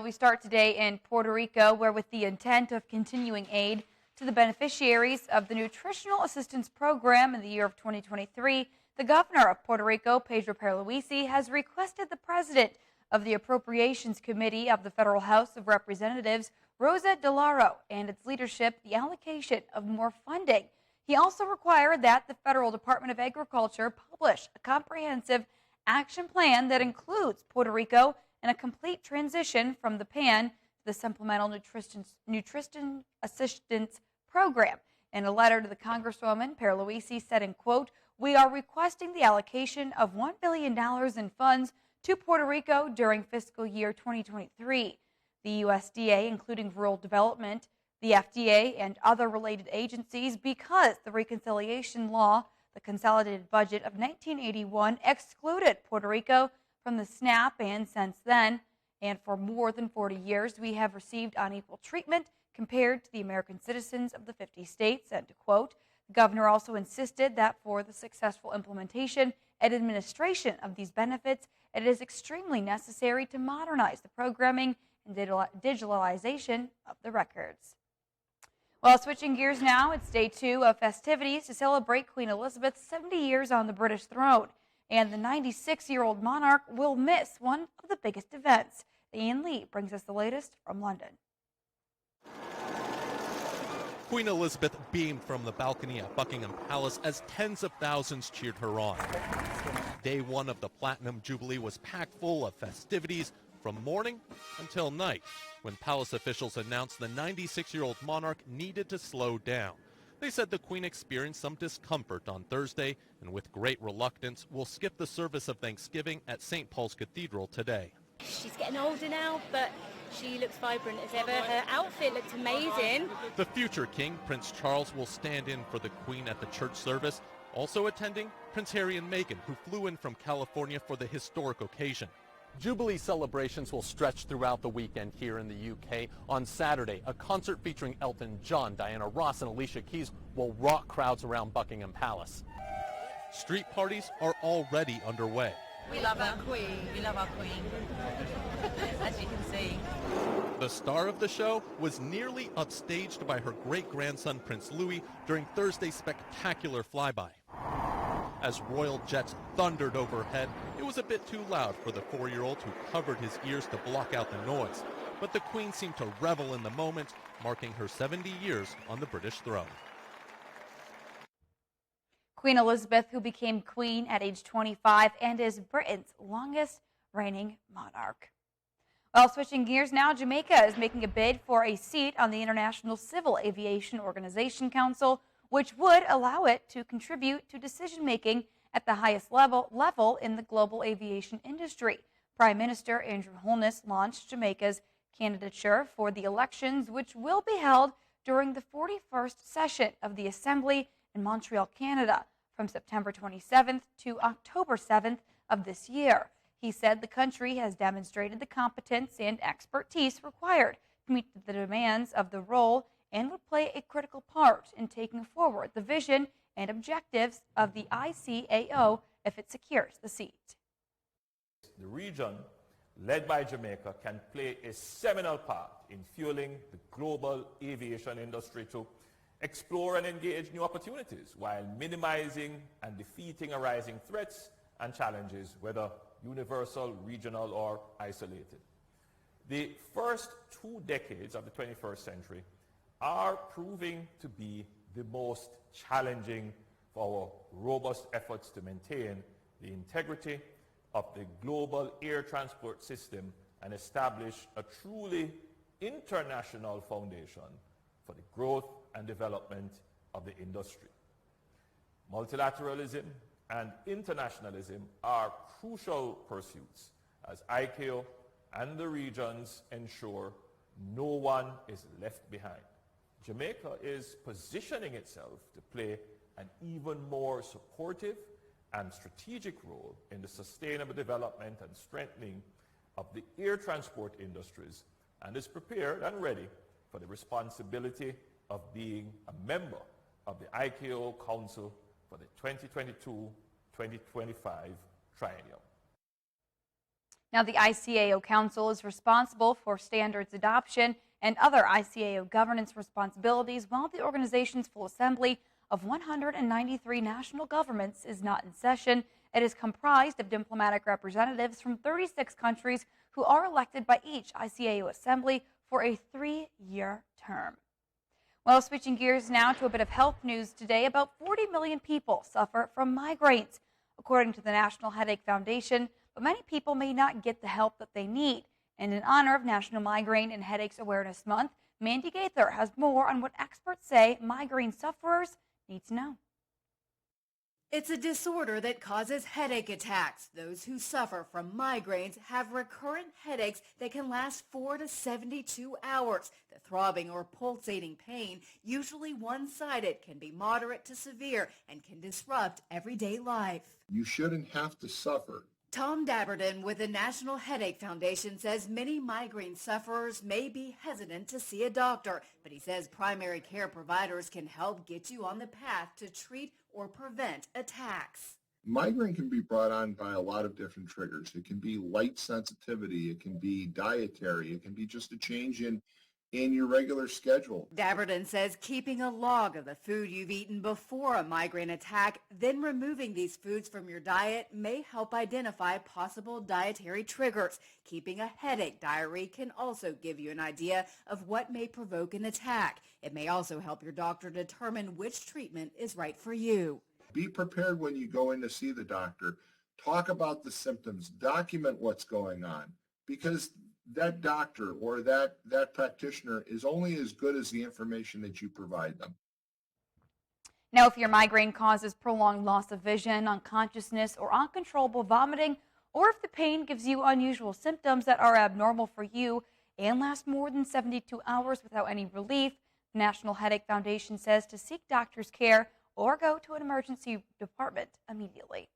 We start today in Puerto Rico, where with the intent of continuing aid to the beneficiaries of the Nutritional Assistance Program in the year of 2023, the governor of Puerto Rico, Pedro Pierluisi, has requested the president of the Appropriations Committee of the Federal House of Representatives, Rosa DeLauro, and its leadership the allocation of more funding. He also required that the Federal Department of Agriculture publish a comprehensive action plan that includes Puerto Rico and a complete transition from the PAN to the Supplemental Nutrition Assistance Program. In a letter to the Congresswoman, Pierluisi said, in quote, "We are requesting the allocation of $1 billion in funds to Puerto Rico during fiscal year 2023. The USDA, including Rural Development, the FDA, and other related agencies, because the reconciliation law, the consolidated budget of 1981, excluded Puerto Rico from the SNAP, and since then, and for more than 40 years, we have received unequal treatment compared to the American citizens of the 50 states," end quote. The governor also insisted that for the successful implementation and administration of these benefits, it is extremely necessary to modernize the programming and digitalization of the records. Well, switching gears now, it's day 2 of festivities to celebrate Queen Elizabeth's 70 years on the British throne. And the 96-year-old monarch will miss one of the biggest events. Ian Lee brings us the latest from London. Queen Elizabeth beamed from the balcony at Buckingham Palace as tens of thousands cheered her on. Day 1 of the Platinum Jubilee was packed full of festivities from morning until night, when palace officials announced the 96-year-old monarch needed to slow down. They said the Queen experienced some discomfort on Thursday, and with great reluctance will skip the service of Thanksgiving at St. Paul's Cathedral today. She's getting older now, but she looks vibrant as ever. Her outfit looked amazing. The future king, Prince Charles, will stand in for the Queen at the church service. Also attending, Prince Harry and Meghan, who flew in from California for the historic occasion. Jubilee celebrations will stretch throughout the weekend here in the UK. On Saturday, a concert featuring Elton John, Diana Ross, and Alicia Keys will rock crowds around Buckingham Palace. Street parties are already underway. We love our Queen. We love our Queen, as you can see. The star of the show was nearly upstaged by her great-grandson Prince Louis during Thursday's spectacular flyby. As royal jets thundered overhead, it was a bit too loud for the 4-year-old who covered his ears to block out the noise. But the Queen seemed to revel in the moment, marking her 70 years on the British throne. Queen Elizabeth, who became queen at age 25 and is Britain's longest reigning monarch. Well, switching gears now, Jamaica is making a bid for a seat on the International Civil Aviation Organization Council, which would allow it to contribute to decision-making at the highest level in the global aviation industry. Prime Minister Andrew Holness launched Jamaica's candidature for the elections, which will be held during the 41st session of the Assembly in Montreal, Canada, from September 27th to October 7th of this year. He said the country has demonstrated the competence and expertise required to meet the demands of the role and would play a critical part in taking forward the vision and objectives of the ICAO if it secures the seat. The region, led by Jamaica, can play a seminal part in fueling the global aviation industry to explore and engage new opportunities while minimizing and defeating arising threats and challenges, whether universal, regional, or isolated. The first 2 decades of the 21st century are proving to be the most challenging for our robust efforts to maintain the integrity of the global air transport system and establish a truly international foundation for the growth and development of the industry. Multilateralism and internationalism are crucial pursuits as ICAO and the regions ensure no one is left behind. Jamaica is positioning itself to play an even more supportive and strategic role in the sustainable development and strengthening of the air transport industries, and is prepared and ready for the responsibility of being a member of the ICAO Council for the 2022-2025 triennium. Now, the ICAO Council is responsible for standards adoption and other ICAO governance responsibilities, while the organization's full assembly of 193 national governments is not in session. It is comprised of diplomatic representatives from 36 countries who are elected by each ICAO assembly for a 3-year term. Well, switching gears now to a bit of health news today, about 40 million people suffer from migraines, according to the National Headache Foundation, but many people may not get the help that they need. And in honor of National Migraine and Headaches Awareness Month, Mandy Gaither has more on what experts say migraine sufferers need to know. It's a disorder that causes headache attacks. Those who suffer from migraines have recurrent headaches that can last 4 to 72 hours. The throbbing or pulsating pain, usually one-sided, can be moderate to severe and can disrupt everyday life. You shouldn't have to suffer. Tom Dabberton with the National Headache Foundation says many migraine sufferers may be hesitant to see a doctor, but he says primary care providers can help get you on the path to treat or prevent attacks. Migraine can be brought on by a lot of different triggers. It can be light sensitivity. It can be dietary. It can be just a change in your regular schedule. Dabberton says keeping a log of the food you've eaten before a migraine attack, then removing these foods from your diet may help identify possible dietary triggers. Keeping a headache diary can also give you an idea of what may provoke an attack. It may also help your doctor determine which treatment is right for you. Be prepared when you go in to see the doctor. Talk about the symptoms. Document what's going on, because that doctor or that practitioner is only as good as the information that you provide them. Now, if your migraine causes prolonged loss of vision, unconsciousness, or uncontrollable vomiting, or if the pain gives you unusual symptoms that are abnormal for you and last more than 72 hours without any relief, the National Headache Foundation says to seek doctor's care or go to an emergency department immediately.